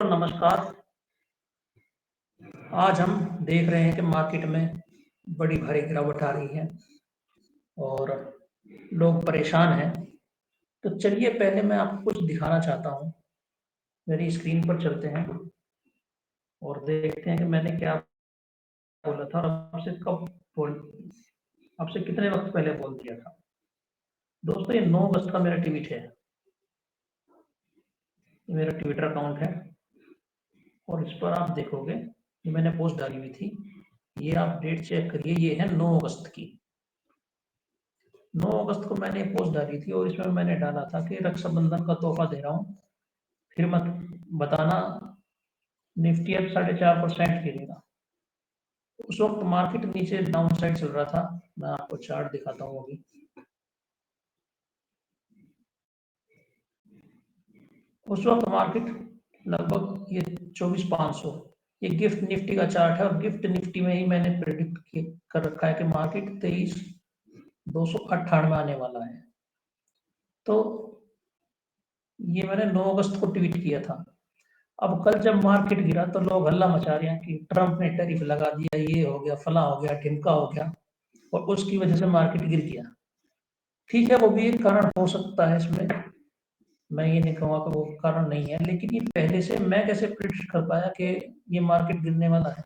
नमस्कार। आज हम देख रहे हैं कि मार्केट में बड़ी भारी गिरावट आ रही है और लोग परेशान हैं। तो चलिए पहले मैं आपको कुछ दिखाना चाहता हूँ। मेरी स्क्रीन पर चलते हैं और देखते हैं कि मैंने क्या बोला था और बोल आपसे कितने वक़्त पहले बोल दिया था। दोस्तों ये 9 अगस्त का मेरा ट्वीट है। ये मेरा ट्विटर अकाउंट है और इस पर आप देखोगे कि मैंने पोस्ट डाली हुई थी। ये आप डेट चेक करिए, ये है 9 अगस्त की। 9 अगस्त को मैंने पोस्ट डाली थी और इसमें मैंने डाला था कि रक्षाबंधन का तोहफा दे रहा हूँ, फिर मत बताना निफ्टी अब 4.5% गिरेगा। उस वक्त मार्केट नीचे डाउन साइड चल रहा था। मैं आपको चार्ट दिखाता हूँ अभी। उस वक्त मार्केट लगभग ये 24,500, ये गिफ्ट निफ्टी का चार्ट है और गिफ्ट निफ्टी में ही मैंने प्रेडिक्ट कर रखा है कि मार्केट 23,298 आने वाला है। तो ये मैंने 9 अगस्त को ट्वीट किया था। अब कल जब मार्केट गिरा तो लोग हल्ला मचा रहे हैं कि ट्रंप ने टैरिफ लगा दिया, ये हो गया, फला हो गया, ढिमका हो गया और उसकी वजह से मार्केट गिर गया। ठीक है, वो भी एक कारण हो सकता है इसमें, मैं ये नहीं कहूँगा कि वो कारण नहीं है, लेकिन ये पहले से मैं कैसे प्रिडिक्ट कर पाया कि ये मार्केट गिरने वाला है।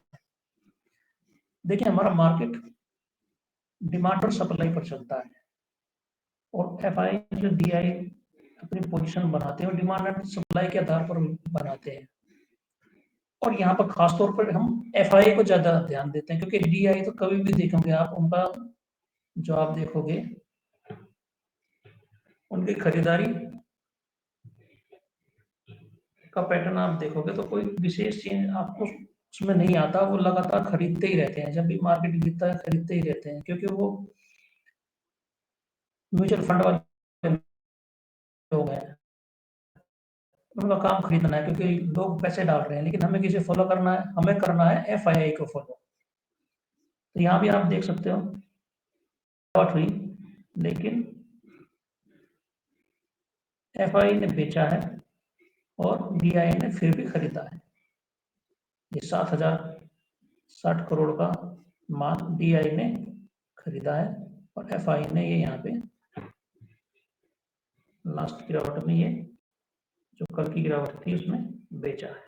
देखिए हमारा मार्केट डिमांड और सप्लाई पर चलता है और एफआई जो डीआई अपनी पोजीशन बनाते हैं और डिमांड एंड सप्लाई के आधार पर बनाते हैं। और यहाँ पर खास तौर पर हम एफआई को ज़्यादा ध्यान देते हैं क्योंकि डीआई तो कभी भी देखेंगे आप, उनका जो आप देखोगे उनकी खरीदारी का पैटर्न आप देखोगे तो कोई विशेष चेंज आपको उसमें नहीं आता। वो लगातार खरीदते ही रहते हैं, जब भी मार्केट गिरता है खरीदते ही रहते हैं क्योंकि वो म्यूचुअल फंड वाले लोग हैं, उनका काम खरीदना है क्योंकि लोग पैसे डाल रहे हैं, लेकिन हमें किसे फॉलो करना है, हमें करना है एफआईआई को फॉलो। तो यहाँ भी आप देख सकते हो हुई, लेकिन एफआई ने बेचा है और डीआई ने फिर भी खरीदा है। ये 7,060 करोड़ का माल डीआई ने खरीदा है और एफआई ने ये यहाँ पे लास्ट गिरावट में, ये जो कल की गिरावट थी उसमें बेचा है।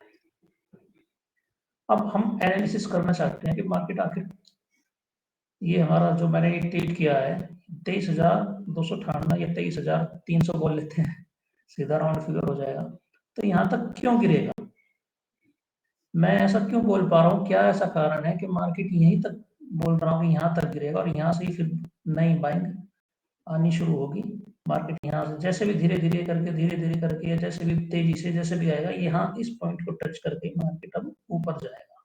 अब हम एनालिसिस करना चाहते हैं कि मार्केट आखिर, ये हमारा जो मैंने ट्वीट किया है 23,298 या 23,300 बोल लेते हैं, सीधा राउंड फिगर हो जाएगा। तो यहाँ तक क्यों गिरेगा, मैं ऐसा क्यों बोल पा रहा हूँ, क्या ऐसा कारण है कि मार्केट यहीं तक बोल रहा हूँ कि यहाँ तक गिरेगा और यहाँ से ही फिर नई बाइंग आनी शुरू होगी। मार्केट यहाँ से जैसे भी धीरे धीरे करके या जैसे भी तेजी से जैसे भी आएगा, यहाँ इस पॉइंट को टच करके मार्केट अब ऊपर जाएगा।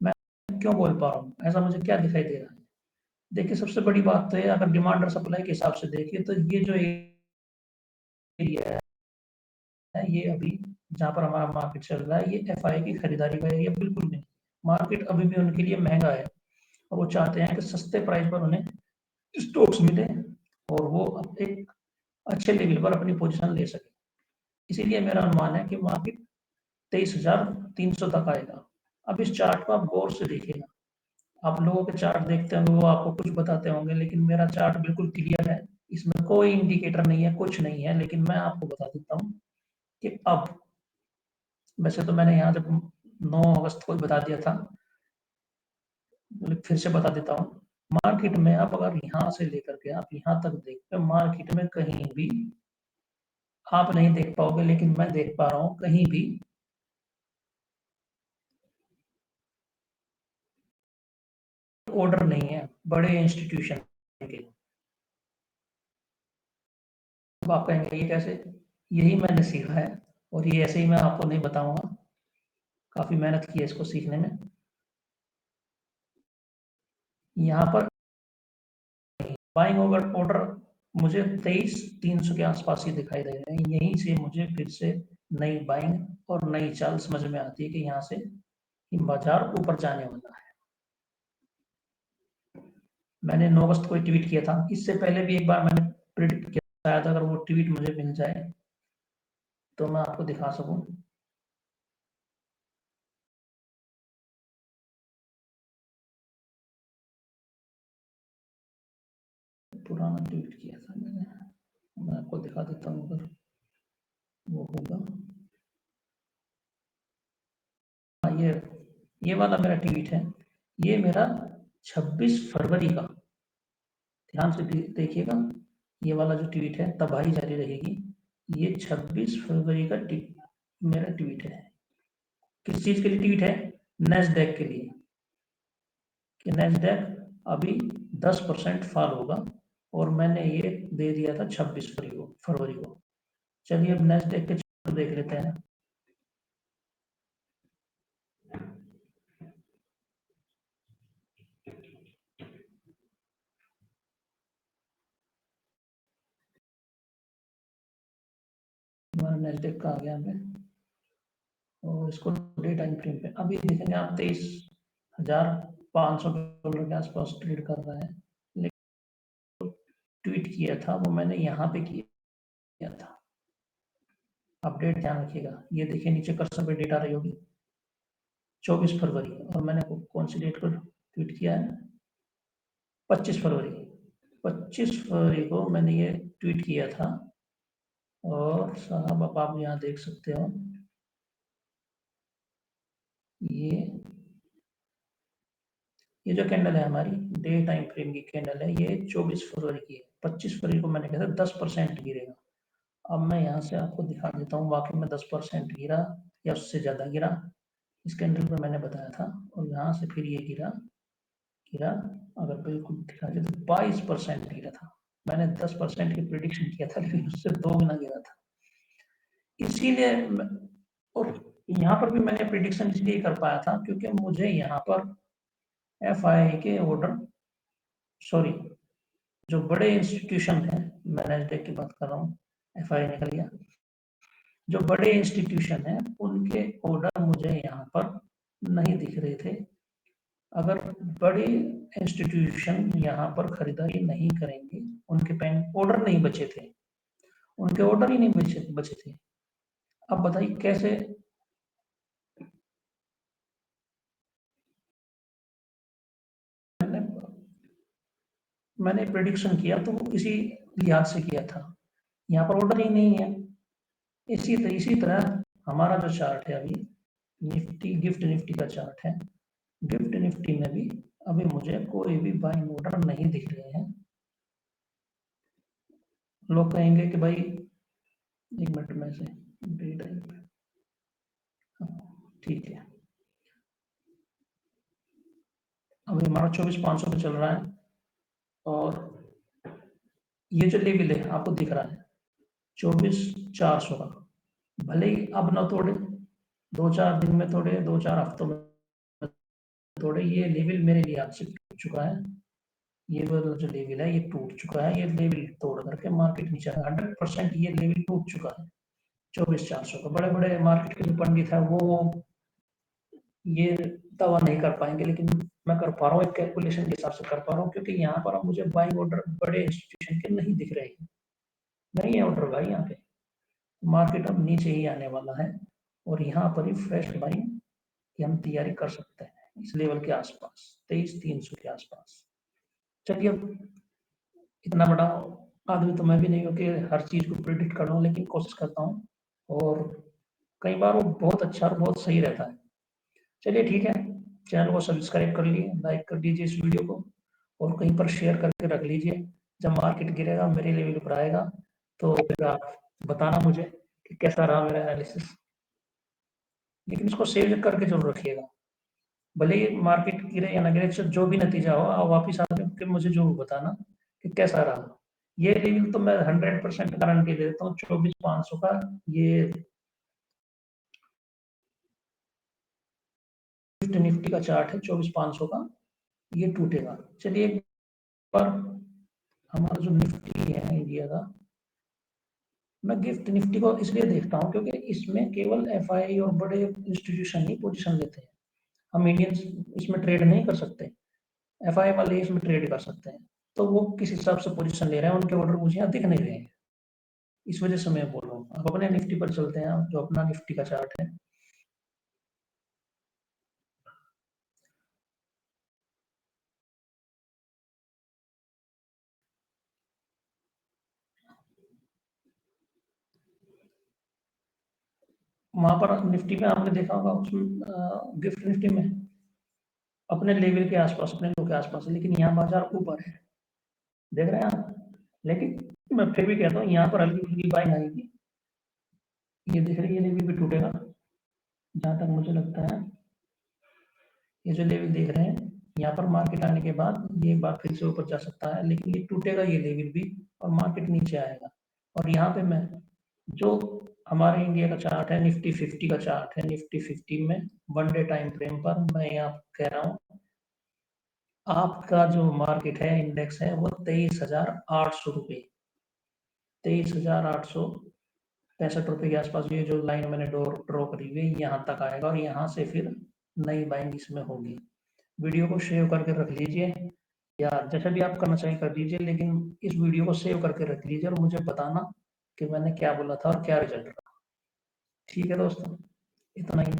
मैं क्यों बोल पा रहा हूँ ऐसा, मुझे क्या दिखाई दे रहा है। देखिए सबसे बड़ी बात तो है, अगर डिमांड और सप्लाई के हिसाब से देखिए तो ये जो एरिया है, ये अभी जहाँ पर हमारा मार्केट चल रहा है, ये एफआई की खरीदारी का एरिया बिल्कुल नहीं। मार्केट अभी भी उनके लिए महंगा है और वो चाहते हैं कि सस्ते प्राइस पर उन्हें स्टॉक्स मिले और वो एक अच्छे लेवल पर अपनी पोजीशन ले सके। इसीलिए मेरा अनुमान है कि मार्केट 23,300 तक आएगा। अब इस चार्ट को आप गौर से देखिएगा। आप लोगों के चार्ट देखते होंगे, वो आपको कुछ बताते होंगे, लेकिन मेरा चार्ट बिल्कुल क्लियर है, इसमें कोई इंडिकेटर नहीं है, कुछ नहीं है। लेकिन मैं आपको बता देता हूँ कि अब, वैसे तो मैंने यहाँ जब 9 अगस्त को बता दिया था, फिर से बता देता हूँ। मार्केट में आप अगर यहाँ से लेकर के आप यहाँ तक देखते, मार्केट में कहीं भी आप नहीं देख पाओगे, लेकिन मैं देख पा रहा हूँ कहीं भी ऑर्डर नहीं है बड़े इंस्टीट्यूशन के। अब आप कहेंगे ये कैसे, यही मैंने सीखा है और ये ऐसे ही मैं आपको नहीं बताऊंगा, काफी मेहनत की है इसको सीखने में। यहाँ पर बाइंग ऑर्डर मुझे 23,300 के आसपास ही दिखाई दे रहे हैं। यहीं से मुझे फिर से नई बाइंग और नई चाल समझ में आती है कि यहाँ से बाजार ऊपर जाने वाला है। मैंने 9 अगस्त को ट्वीट किया था, इससे पहले भी एक बार मैंने प्रिडिक्ट किया शायद अगर वो ट्वीट मुझे मिल जाए तो मैं आपको दिखा सकूं। पुराना ट्वीट किया था मैंने, मैं आपको दिखा देता हूँ अगर वो होगा। हाँ, ये वाला मेरा ट्वीट है, ये मेरा 26 फरवरी का, ध्यान से देखिएगा, ये वाला जो ट्वीट है तबाही जारी रहेगी, ये 26 फरवरी का मेरा ट्वीट है। किस चीज के लिए ट्वीट है? नेस्डेक के लिए, कि नेस्डेक अभी 10% फॉल होगा, और मैंने ये दे दिया था 26 फरवरी को। चलिए अब नेस्डेक के चार्ट देख लेते हैं। हमारा नेस्डेक का आ गया हमें, और इसको डे टाइम फ्रेम पे अभी देखेंगे आप 23,500 डॉलर के आसपास ट्रेड कर रहा है। लेकिन ट्वीट किया था वो मैंने यहाँ पे किया था। अपडेट ध्यान रखिएगा, ये देखिए नीचे कर्सर पे डेट आ रही होगी 24 फरवरी, और मैंने कौन सी डेट को ट्वीट किया है? 25 फरवरी। 25 फरवरी को मैंने ये ट्वीट किया था, और साहब अब आप यहाँ देख सकते हो, ये जो कैंडल है हमारी डे टाइम फ्रेम की कैंडल है, ये 24 फरवरी की है। 25 फरवरी को मैंने कहा था 10% गिरेगा। अब मैं यहाँ से आपको दिखा देता हूँ वाकई में 10% गिरा या उससे ज़्यादा गिरा। इस कैंडल पे मैंने बताया था, और यहाँ से फिर ये गिरा गिरा, अगर बिल्कुल दिखा दे तो 22% गिरा था। मैंने 10% की प्रिडिक्शन किया था, लेकिन उससे 2 गुना गिरा था। इसीलिए और यहाँ पर भी मैंने प्रिडिक्शन इसलिए कर पाया था क्योंकि मुझे यहाँ पर एफआईआई के ऑर्डर, सॉरी, जो बड़े इंस्टीट्यूशन हैं, मैं नैस्डैक की बात कर रहा हूँ, एफआईआई निकल गया, जो बड़े इंस्टीट्यूशन हैं उनके ऑर्डर मुझे यहाँ पर नहीं दिख रहे थे। अगर बड़े इंस्टीट्यूशन यहाँ पर खरीदारी नहीं करेंगे, उनके पेन ऑर्डर नहीं बचे थे, उनके ऑर्डर ही नहीं बचे थे। अब बताइए कैसे? मैंने मैंने प्रिडिक्शन किया तो वो इसी लिहाज से किया था, यहाँ पर ऑर्डर ही नहीं है। इसी तरह हमारा जो चार्ट है अभी, निफ्टी गिफ्ट निफ्टी का चार्ट है, गिफ्ट निफ्टी में भी अभी मुझे कोई भी बाइंग ऑर्डर नहीं दिख रहे हैं। लोग कहेंगे कि भाई, एक मिनट में से डे टाइम, ठीक है, अभी हमारा 24,500 पे चल रहा है, और ये जो लेवल है आपको दिख रहा है 24,400 का, भले ही अब ना तोड़े, 2-4 दिन में तोड़े, 2-4 हफ्तों में तोड़े, ये लेवल मेरे लिहाज से टूट चुका है। ये वाला जो लेवल है ये टूट चुका है, ये लेवल तोड़ करके मार्केट नीचे 100% ये लेवल टूट चुका है 24,400 का। बड़े बड़े मार्केट के जो पंडित है वो ये दावा नहीं कर पाएंगे, लेकिन मैं कर पा रहा हूँ, एक कैलकुलेशन के हिसाब से कर पा रहा हूँ, क्योंकि यहाँ पर अब मुझे बाइंग ऑर्डर बड़े इंस्टीट्यूशन के नहीं दिख रहे हैं, नहीं है ऑर्डर भाई यहाँ पे। मार्केट अब नीचे ही आने वाला है, और यहाँ पर ही फ्रेश बाइंग की हम तैयारी कर सकते हैं इस लेवल के आसपास, 23,300 के आसपास। चलिए, अब इतना बड़ा आदमी तो मैं भी नहीं हूँ कि हर चीज को प्रिडिक्ट कर लूँ, लेकिन कोशिश करता हूँ, और कई बार वो बहुत अच्छा और बहुत सही रहता है। चलिए ठीक है, चैनल को सब्सक्राइब कर लिए, लाइक कर दीजिए इस वीडियो को, और कहीं पर शेयर करके रख लीजिए। जब मार्केट गिरेगा, मेरे लेवल पर आएगा, तो फिर आप बताना मुझे कि कैसा रहा मेरा एनालिसिस। लेकिन इसको सेव करके जरूर रखिएगा, भले ही मार्केट गिरे या ना गिरे, जो भी नतीजा हो, आप वापिस आके मुझे जरूर बताना कि कैसा रहा। ये लेवल तो मैं 100% गारंटी देता हूँ 24,500 का, ये निफ्टी का चार्ट है 24,500 का, ये टूटेगा। चलिए एक बार हमारा जो निफ्टी है इंडिया का, मैं गिफ्ट निफ्टी को इसलिए देखता हूँ क्योंकि इसमें केवल एफआईआई और बड़े इंस्टीट्यूशन ही पोजीशन लेते हैं, हम इंडियंस इसमें ट्रेड नहीं कर सकते, एफआईआई वाले इसमें ट्रेड कर सकते हैं। तो वो किस हिसाब से पोजीशन ले रहे हैं, उनके ऑर्डर मुझे यहाँ दिख नहीं रहे हैं। इस वजह से मैं बोल रहा हूँ। अब अपने निफ्टी पर चलते हैं, जो अपना निफ्टी का चार्ट है। वहां पर निफ्टी में आपने देखा होगा, उसमें गिफ्ट निफ्टी में अपने लेवल के आसपास, अपने लो के आसपास है, लेकिन यहाँ बाजार ऊपर है, देख रहे हैं आप। लेकिन मैं फिर भी कहता हूँ यहाँ पर हल्की फुल्की बाइंग आएगी। ये दिख रही है, ये लेवल भी टूटेगा, जहां तक मुझे लगता है। ये जो लेवल देख रहे हैं, यहाँ पर मार्केट आने के बाद ये एक बार फिर से ऊपर जा सकता है, लेकिन ये टूटेगा ये लेवल भी, और मार्केट नीचे आएगा। और यहाँ पे मैं, जो हमारे इंडिया का चार्ट है, निफ्टी 50 का चार्ट है, निफ्टी 50 में 1 डे टाइम फ्रेम पर मैं यहाँ कह रहा हूँ, आपका जो मार्केट है, इंडेक्स है, वो 23,800 रुपये, 23,865 रुपये के आसपास, ये जो लाइन मैंने ड्रॉ करी हुई है, यहाँ तक आएगा, और यहाँ से फिर नई बाइंग इसमें होगी। वीडियो को सेव करके रख लीजिए, या जैसा भी आप करना चाहिए कर लीजिए, लेकिन इस वीडियो को सेव करके रख लीजिए और मुझे बताना कि मैंने क्या बोला था और क्या रिजल्ट रहा। ठीक है दोस्तों, इतना ही।